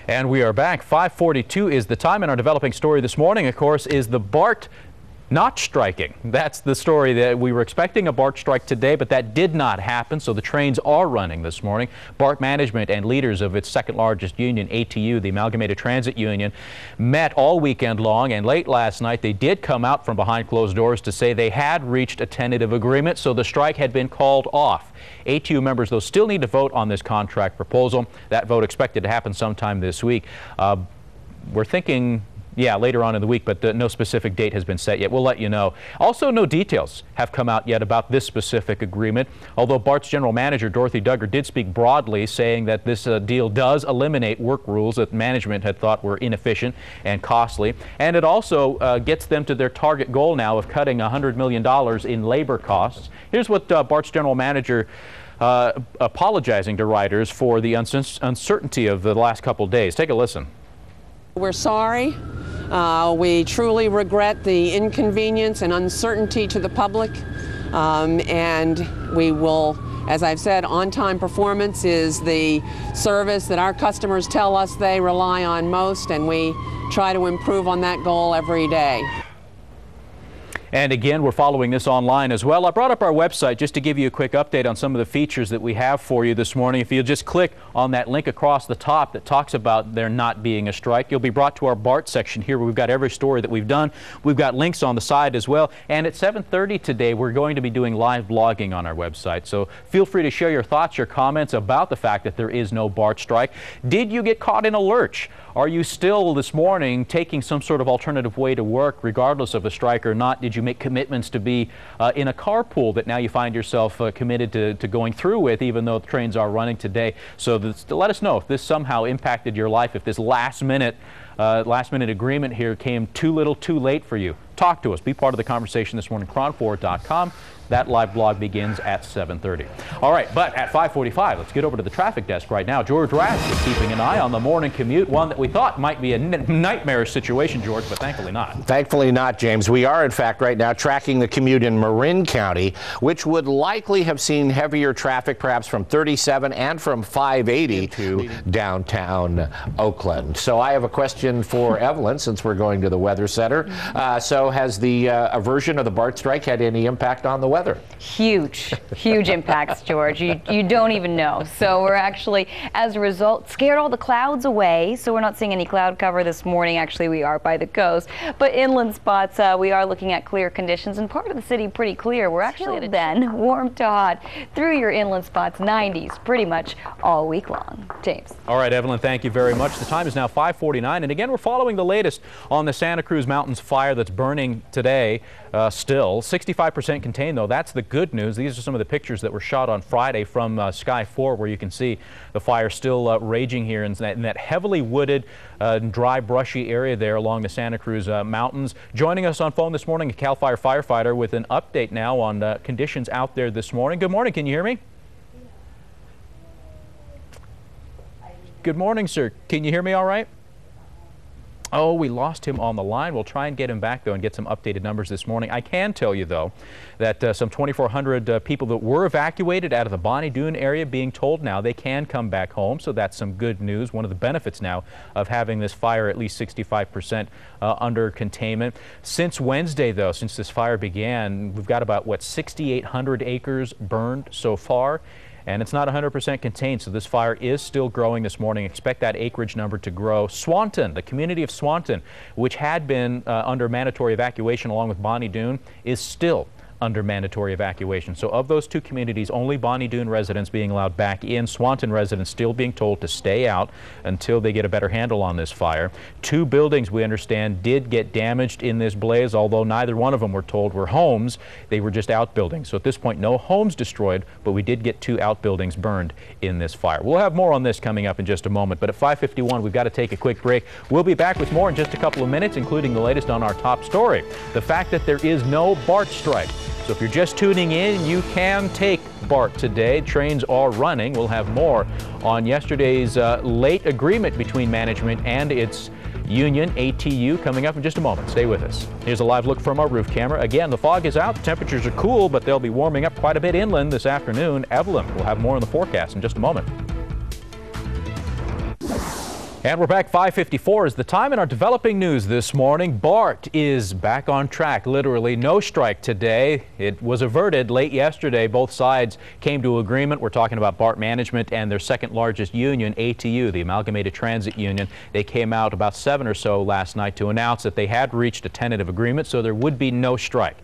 And we are back. 5:42 is the time, and our developing story this morning, of course, is the BART not striking. That's the story. That we were expecting a BART strike today, but that did not happen, so the trains are running this morning. BART management and leaders of its second largest union, ATU, the Amalgamated Transit Union, met all weekend long, and late last night they did come out from behind closed doors to say they had reached a tentative agreement, so the strike had been called off. ATU members, though, still need to vote on this contract proposal. That vote expected to happen sometime this week. We're thinking later on in the week, but no specific date has been set yet. We'll let you know. Also, no details have come out yet about this specific agreement, although BART's general manager, Dorothy Duggar, did speak broadly, saying that this deal does eliminate work rules that management had thought were inefficient and costly, and it also gets them to their target goal now of cutting $100 million in labor costs. Here's what BART's general manager apologizing to riders for the uncertainty of the last couple of days. Take a listen. We're sorry. We truly regret the inconvenience and uncertainty to the public, and we will, as I've said, on-time performance is the service that our customers tell us they rely on most, and we try to improve on that goal every day. And again, we're following this online as well. I brought up our website just to give you a quick update on some of the features that we have for you this morning. If you'll just click on that link across the top that talks about there not being a strike, you'll be brought to our BART section here where we've got every story that we've done. We've got links on the side as well. And at 7:30 today, we're going to be doing live blogging on our website. So feel free to share your thoughts, your comments about the fact that there is no BART strike. Did you get caught in a lurch? Are you still this morning taking some sort of alternative way to work regardless of a strike or not? Did you make commitments to be in a carpool that now you find yourself committed to going through with, even though the trains are running today? So let us know if this somehow impacted your life, if this last minute agreement here came too little too late for you. Talk to us. Be part of the conversation this morning. KRON4.com. That live blog begins at 7:30. All right, but at 5:45, let's get over to the traffic desk right now. George Rash is keeping an eye on the morning commute, one that we thought might be a nightmarish situation, George, but thankfully not. Thankfully not, James. We are, in fact, right now tracking the commute in Marin County, which would likely have seen heavier traffic perhaps from 37 and from 580 to downtown Oakland. So I have a question for Evelyn, since we're going to the Weather Center. So has the aversion of the BART strike had any impact on the weather? Huge impacts, George. You don't even know. So we're actually, as a result, scared all the clouds away. So we're not seeing any cloud cover this morning. Actually, we are by the coast. But inland spots, we are looking at clear conditions, and part of the city pretty clear. We're actually at then warm to hot through your inland spots, 90s pretty much all week long. James. All right, Evelyn, thank you very much. The time is now 5:49, and again, we're following the latest on the Santa Cruz Mountains fire that's burning today. Still 65% contained, though. That's the good news. These are some of the pictures that were shot on Friday from Sky 4, where you can see the fire still raging here in that heavily wooded, dry, brushy area there along the Santa Cruz Mountains. Joining us on phone this morning, a CAL FIRE firefighter with an update now on conditions out there this morning. Good morning. Can you hear me? Good morning, sir. Can you hear me all right? Oh, we lost him on the line. We'll try and get him back, though, and get some updated numbers this morning. I can tell you, though, that some 2,400 people that were evacuated out of the Bonnie Doon area being told now they can come back home, so that's some good news. One of the benefits now of having this fire at least 65% under containment. Since Wednesday, though, since this fire began, we've got about, 6,800 acres burned so far. And it's not 100% contained, so this fire is still growing this morning. Expect that acreage number to grow. Swanton, the community of Swanton, which had been under mandatory evacuation along with Bonnie Doon, is still under mandatory evacuation. So of those two communities, only Bonnie Doon residents being allowed back in. Swanton residents still being told to stay out until they get a better handle on this fire. 2 buildings, we understand, did get damaged in this blaze, although neither one of them were told were homes. They were just outbuildings. So at this point, no homes destroyed, but we did get 2 outbuildings burned in this fire. We'll have more on this coming up in just a moment, but at 5:51, we've got to take a quick break. We'll be back with more in just a couple of minutes, including the latest on our top story, the fact that there is no BART strike. So if you're just tuning in, you can take BART today. Trains are running. We'll have more on yesterday's late agreement between management and its union, ATU, coming up in just a moment. Stay with us. Here's a live look from our roof camera. Again, the fog is out. The temperatures are cool, but they'll be warming up quite a bit inland this afternoon. Evelyn will have more on the forecast in just a moment. And we're back. 5:54 is the time in our developing news this morning. BART is back on track. Literally no strike today. It was averted late yesterday. Both sides came to agreement. We're talking about BART management and their second largest union, ATU, the Amalgamated Transit Union. They came out about 7 or so last night to announce that they had reached a tentative agreement, so there would be no strike.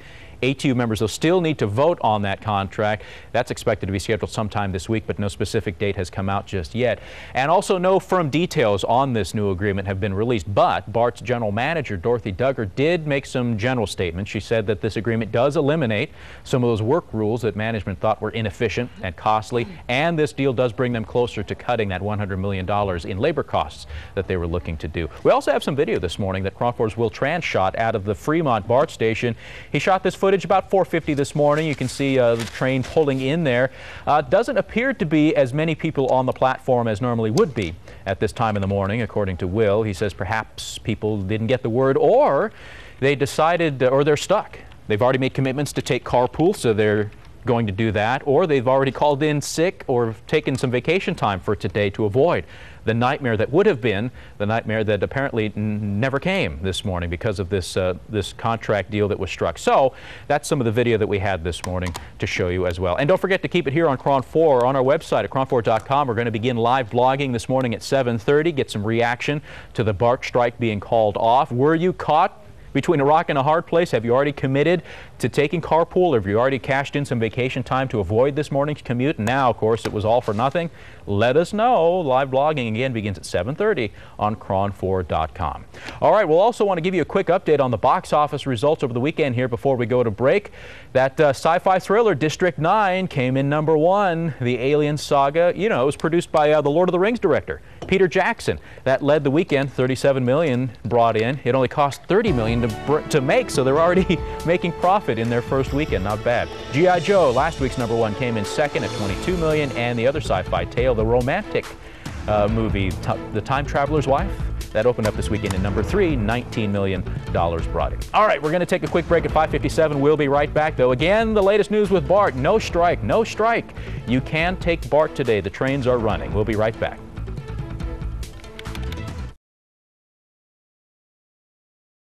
ATU members will still need to vote on that contract. That's expected to be scheduled sometime this week, but no specific date has come out just yet. And also no firm details on this new agreement have been released, but BART's general manager, Dorothy Duggar, did make some general statements. She said that this agreement does eliminate some of those work rules that management thought were inefficient and costly, and this deal does bring them closer to cutting that $100 million in labor costs that they were looking to do. We also have some video this morning that KRON 4's Will Tran shot out of the Fremont BART station. He shot this footage about 4:50 this morning. You can see the train pulling in there. Doesn't appear to be as many people on the platform as normally would be at this time in the morning, according to Will. He says perhaps people didn't get the word, or they decided, or they're stuck. They've already made commitments to take carpool, so they're going to do that, or they've already called in sick or taken some vacation time for today to avoid the nightmare that would have been the nightmare that apparently never came this morning because of this this contract deal that was struck. So that's some of the video that we had this morning to show you as well. And don't forget to keep it here on KRON 4 on our website at KRON4.com. We're going to begin live blogging this morning at 7:30. Get some reaction to the BART strike being called off. Were you caught between a rock and a hard place? Have you already committed to taking carpool, or have you already cashed in some vacation time to avoid this morning's commute? And now, of course, it was all for nothing. Let us know. Live blogging again begins at 7:30 on KRON4.com. All right, we'll also want to give you a quick update on the box office results over the weekend here before we go to break. That sci-fi thriller District 9 came in #1. The Alien Saga, you know, it was produced by the Lord of the Rings director, Peter Jackson. That led the weekend. $37 million brought in. It only cost $30 million to make, so they're already making profit in their first weekend. Not bad. G.I. Joe, last week's #1, came in second at $22 million, and the other sci-fi tale, the romantic movie, The Time Traveler's Wife, that opened up this weekend in #3, $19 million brought in. All right, we're going to take a quick break at 5:57. We'll be right back, though. Again, the latest news with BART. No strike, no strike. You can take BART today. The trains are running. We'll be right back.